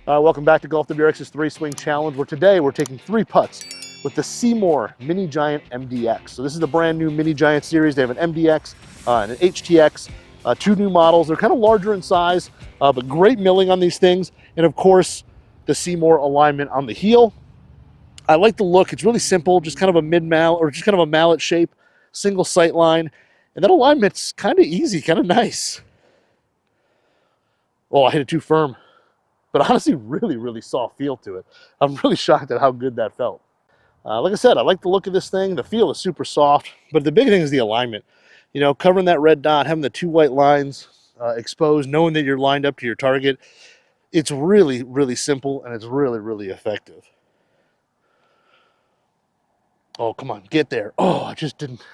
Welcome back to GolfWRX's 3-Swing Challenge, where today we're taking 3 putts with the SeeMore MiniGiant MDX. So this is the brand new MiniGiant series. They have an MDX and an HTX, 2 new models. They're kind of larger in size, but great milling on these things. And of course, the SeeMore alignment on the heel. I like the look. It's really simple, just kind of a mid-mallet, or just kind of a mallet shape, single sight line. And that alignment's kind of easy, kind of nice. Oh, I hit it too firm. But honestly, really soft feel to it. I'm really shocked at how good that felt. Like I said, I like the look of this thing. The feel is super soft, but the big thing is the alignment. You know, covering that red dot, having the 2 white lines exposed, knowing that you're lined up to your target. It's really simple, and it's really effective. Oh, come on, get there. Oh, I just didn't.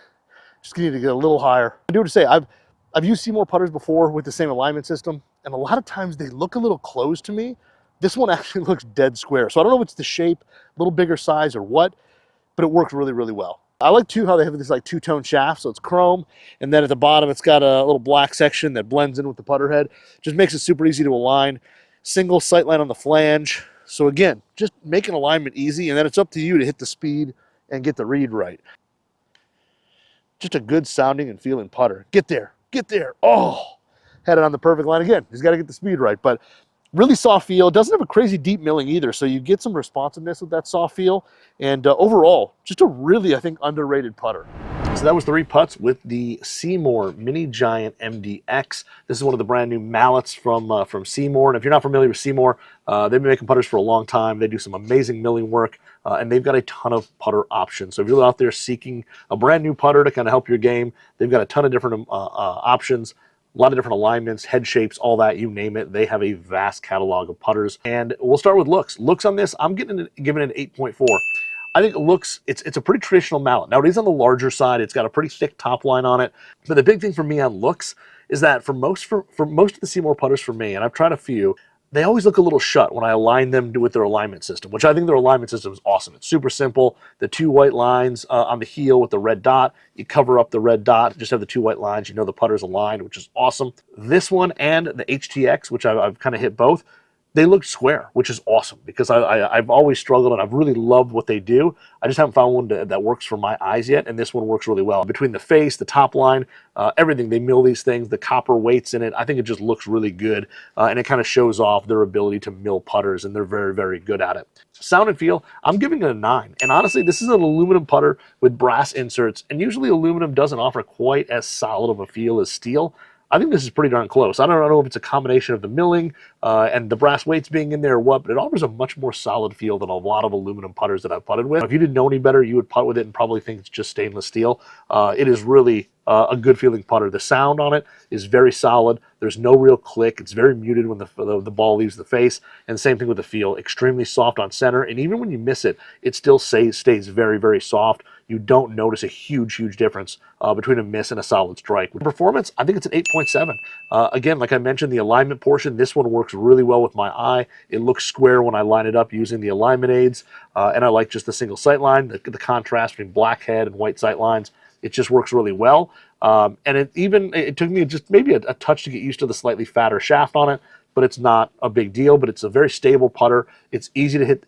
Just need to get a little higher. I do have to say, I've used SeeMore putters before with the same alignment system, and a lot of times they look a little closed to me. This one actually looks dead square. So I don't know if it's the shape, a little bigger size or what, but it works really well. I like too how they have this like 2-tone shaft, so it's chrome, and then at the bottom it's got a little black section that blends in with the putter head. Just makes it super easy to align. Single sight line on the flange. So again, just making alignment easy, and then it's up to you to hit the speed and get the read right. Just a good sounding and feeling putter. Get there, get there. Oh, had it on the perfect line again. He's got to get the speed right, but really soft feel. It doesn't have a crazy deep milling either, so you get some responsiveness with that soft feel. And overall, just a really, I think, underrated putter. So that was 3 putts with the SeeMore MiniGiant MDX. This is one of the brand new mallets from SeeMore. And if you're not familiar with SeeMore, they've been making putters for a long time. They do some amazing milling work, and they've got a ton of putter options. So if you're out there seeking a brand new putter to kind of help your game, they've got a ton of different options. A lot of different alignments, head shapes, all that, you name it. They have a vast catalog of putters. And we'll start with looks. Looks on this, I'm giving it an 8.4. I think it looks, it's a pretty traditional mallet. Now, it is on the larger side. It's got a pretty thick top line on it. But the big thing for me on looks is that for most of the SeeMore putters for me, and I've tried a few, they always look a little shut when I align them with their alignment system, which I think their alignment system is awesome. It's super simple. The 2 white lines on the heel with the red dot, you cover up the red dot, just have the 2 white lines, you know the putter's aligned, which is awesome. This one and the HTX, which I've kind of hit both, they look square, which is awesome because I've always struggled and I've really loved what they do. I just haven't found one that works for my eyes yet, and this one works really well. Between the face, the top line, everything, they mill these things, the copper weights in it, I think it just looks really good, and it kind of shows off their ability to mill putters, and they're very good at it. Sound and feel, I'm giving it a 9. And honestly, this is an aluminum putter with brass inserts, and usually aluminum doesn't offer quite as solid of a feel as steel. I think this is pretty darn close. I don't know if it's a combination of the milling and the brass weights being in there or what, but it offers a much more solid feel than a lot of aluminum putters that I've putted with. If you didn't know any better, you would putt with it and probably think it's just stainless steel. It is really a good feeling putter. The sound on it is very solid. There's no real click. It's very muted when the ball leaves the face. And the same thing with the feel. Extremely soft on center. And even when you miss it, it still stays very soft. You don't notice a huge difference between a miss and a solid strike. With performance, I think it's an 8.7. Again, like I mentioned, the alignment portion, this one works really well with my eye. It looks square when I line it up using the alignment aids. And I like just the single sight line, the contrast between black head and white sight lines. It just works really well. And it took me just maybe a touch to get used to the slightly fatter shaft on it, but it's not a big deal. But it's a very stable putter. It's easy to hit,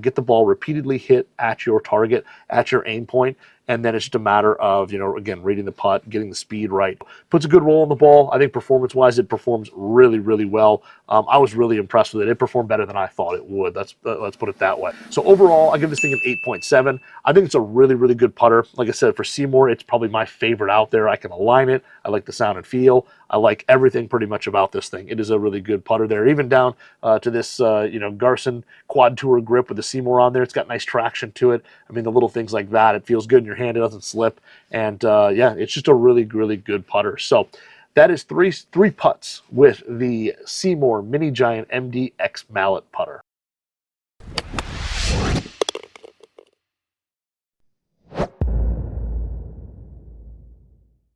get the ball repeatedly hit at your target, at your aim point. And then it's just a matter of, again, reading the putt, getting the speed right. Puts a good roll on the ball. I think performance-wise, it performs really well. I was really impressed with it. It performed better than I thought it would. Let's put it that way. So overall, I give this thing an 8.7. I think it's a really good putter. Like I said, for SeeMore, it's probably my favorite out there. I can align it. I like the sound and feel. I like everything pretty much about this thing. It is a really good putter there. Even down to this, Garson Quad Tour grip with the SeeMore on there. It's got nice traction to it. I mean, the little things like that. It feels good in your hand. It doesn't slip. And yeah, it's just a really good putter. So that is three putts with the SeeMore MiniGiant MDX mallet putter.